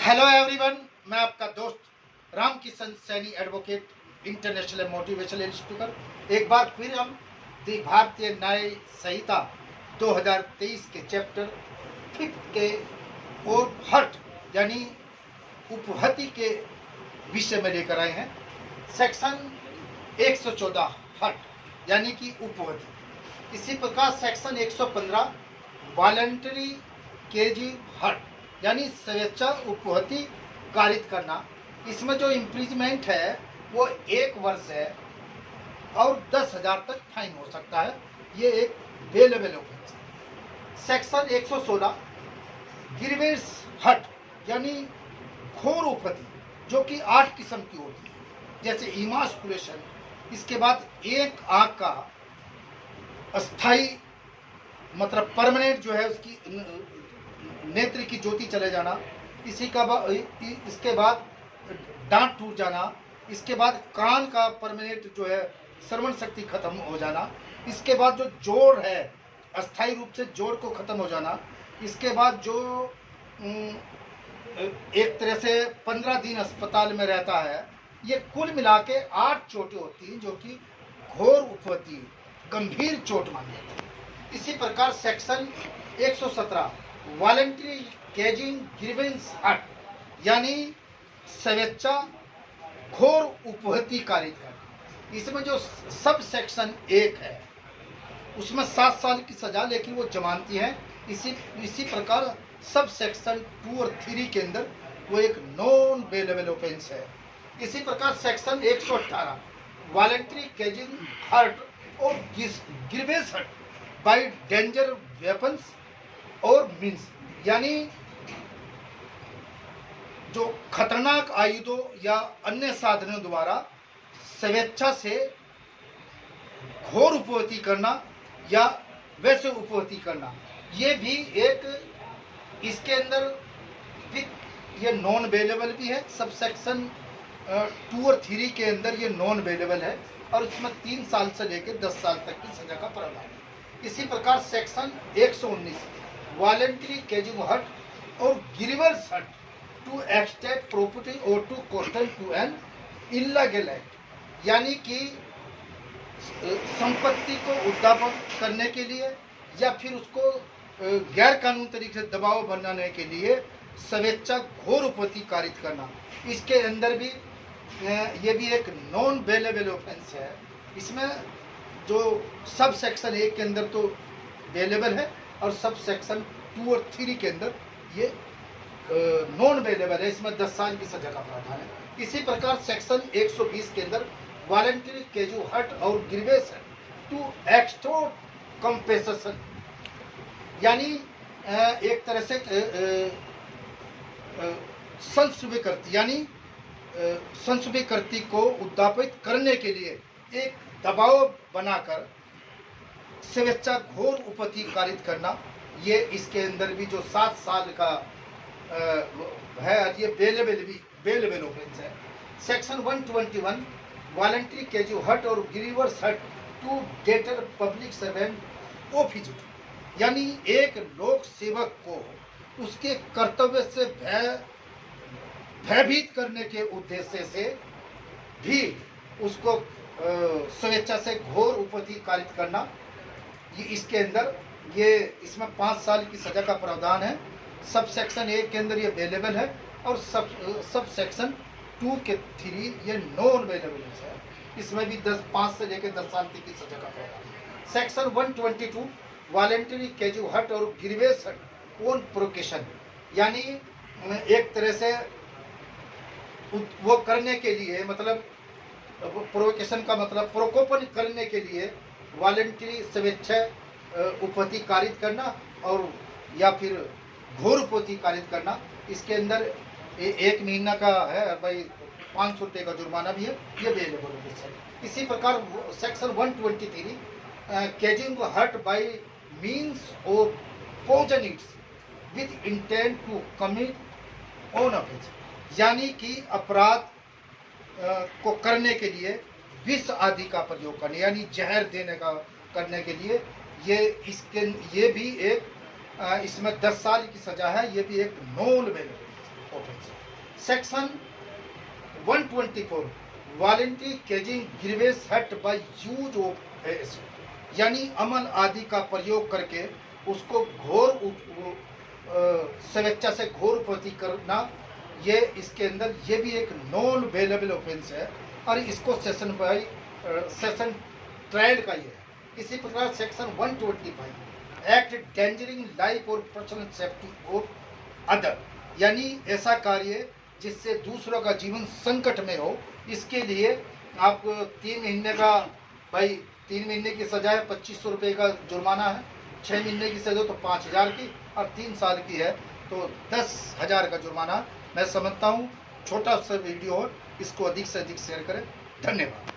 Hello everyone, मैं आपका दोस्त Ram Kishan Saini advocate international motivational speaker. एक बार फिर हम भारतीय न्याय संहिता 2023 के चैप्टर 5 के और हर्ट यानी उपहति के विषय में लेकर आए हैं। सेक्शन 114 हर्ट यानी कि उपहति। इसी प्रकार सेक्शन 115 वॉलंटरी केजिंग हर्ट यानी स्वेच्छा उपहति कारित करना। इसमें जो इम्प्रीजमेंट है वो 1 वर्ष है और 10,000 तक फाइन हो सकता है। ये एक बेलेबल ऑफेंस है। सेक्शन 116 ग्रीवेंस हर्ट यानी घोर उपहति, जो कि 8 किस्म की होती है, जैसे इमास्कुलेशन, इसके बाद एक आँख का अस्थाई मतलब परमानेंट जो है उसकी नेत्र की ज्योति चले जाना, इसके बाद दांत टूट जाना, इसके बाद कान का परमानेंट जो है श्रवण शक्ति खत्म हो जाना, इसके बाद जो जोड़ है अस्थाई रूप से जोड़ को खत्म हो जाना, इसके बाद जो एक तरह से 15 दिन अस्पताल में रहता है। ये कुल मिला के 8 चोटें होती हैं जो कि घोर उपहति गंभीर चोट मानी जाती है। इसी प्रकार सेक्शन 117 वॉलंटरी केजिंग ग्रीवेंस हर्ट यानी स्वेच्छा घोर उपहति कारित करना। इसमें जो सब सेक्शन 1 है उसमें 7 साल की सजा, लेकिन वो जमानती है। इसी प्रकार सब सेक्शन 2 और 3 के अंदर वो एक नॉन बेलेबल ऑफेंस है। इसी प्रकार सेक्शन 118 वॉलंटरी केजिंग हर्ट और grievance hurt by danger weapons और मीन्स यानी जो खतरनाक आयुधों या अन्य साधनों द्वारा स्वेच्छा से घोर उपहति करना या वैसे उपहति करना, ये भी एक इसके अंदर भी ये नॉन बेलेबल भी है। सब सेक्शन 2 और 3 के अंदर ये नॉन बेलेबल है और इसमें 3 साल से लेकर 10 साल तक की सजा का प्रावधान है। इसी प्रकार सेक्शन 119 वॉलंटरी केजिंग हर्ट और grievance hurt to extort property और to constrain to an illegal act यानी कि संपत्ति को उद्यापन करने के लिए या फिर उसको गैर कानूनी तरीके से दबाव बनाने के लिए स्वेच्छा घोर उपहति कारित करना। इसके अंदर भी ये भी एक नॉन बेलेबल ऑफेंस है। इसमें जो सब सेक्शन 1 के अंदर तो बेलेबल है और सब सेक्शन 2 और 3 के अंदर ये नॉन बेलेबल है। इसमें 10 साल की सजा का प्रावधान है। इसी प्रकार सेक्शन 120 के अंदर वॉलंटरी केजिंग हर्ट और grievance hurt to extort compensation यानी एक तरह से संशुभिकर्ती यानी संशुभिकर्ती को उद्यापित करने के लिए एक दबाव बनाकर स्वेच्छा घोर उपहति कारित करना। ये इसके अंदर भी जो 7 साल का है, ये बेलेबल ऑफेंस है। सेक्शन 121 वॉलंटरी केजिंग हर्ट और grievance hurt to deter public servant office यानी एक लोक सेवक को उसके कर्तव्य से भयभीत करने के उद्देश्य से भी उसको स्वेच्छा से घोर उपहति कारित करना। ये इसके अंदर ये इसमें 5 साल की सजा का प्रावधान है। सब सेक्शन 1 के अंदर ये बेलेबल है और सब सेक्शन 2 के 3 ये नॉन बेलेबल है। इसमें भी 5 से लेकर 10 साल तक की सजा का प्रावधान है। सेक्शन 122 वॉलंटरी केजिंग हर्ट और ग्रीवेंस हर्ट ऑन प्रोकेशन यानी एक तरह से वो करने के लिए मतलब प्रोवोकेशन का मतलब प्रकोपन करने के लिए वॉलंटरी स्वेच्छा उपहति कारित करना और या फिर घोर उपहति कारित करना। इसके अंदर 1 महीना का है भाई, 500 रुपये का जुर्माना भी है। ये बेलेबल है। इसी प्रकार section 123 causing hurt by means of poison its with intent to commit on offence यानी कि अपराध को करने के लिए विष आदि का प्रयोग करने यानी जहर देने का करने के लिए ये भी एक इसमें 10 साल की सजा है। ये भी एक non bailable offence. Section 124 voluntary causing grievous hurt by use of acid, यानी अमल आदि का प्रयोग करके उसको घोर स्वेच्छा से घोर उपति करना, ये इसके अंदर ये भी एक नॉन अवेलेबल ऑफेंस है और इसको सेशन ट्रायल का ये है। इसी प्रकार सेक्शन 125 एक्ट डेंजरिंग लाइफ और पर्सनल सेफ्टी ऑफ अदर, यानी ऐसा कार्य जिससे दूसरों का जीवन संकट में हो, इसके लिए आपको 3 महीने का 3 महीने की सजा है, 2500 रुपये का जुर्माना है, 6 महीने की सजा तो 5000 की, और 3 साल की है तो 10,000 का जुर्माना। मैं समझता हूँ छोटा सा वीडियो हो, इसको अधिक से अधिक शेयर करें। धन्यवाद।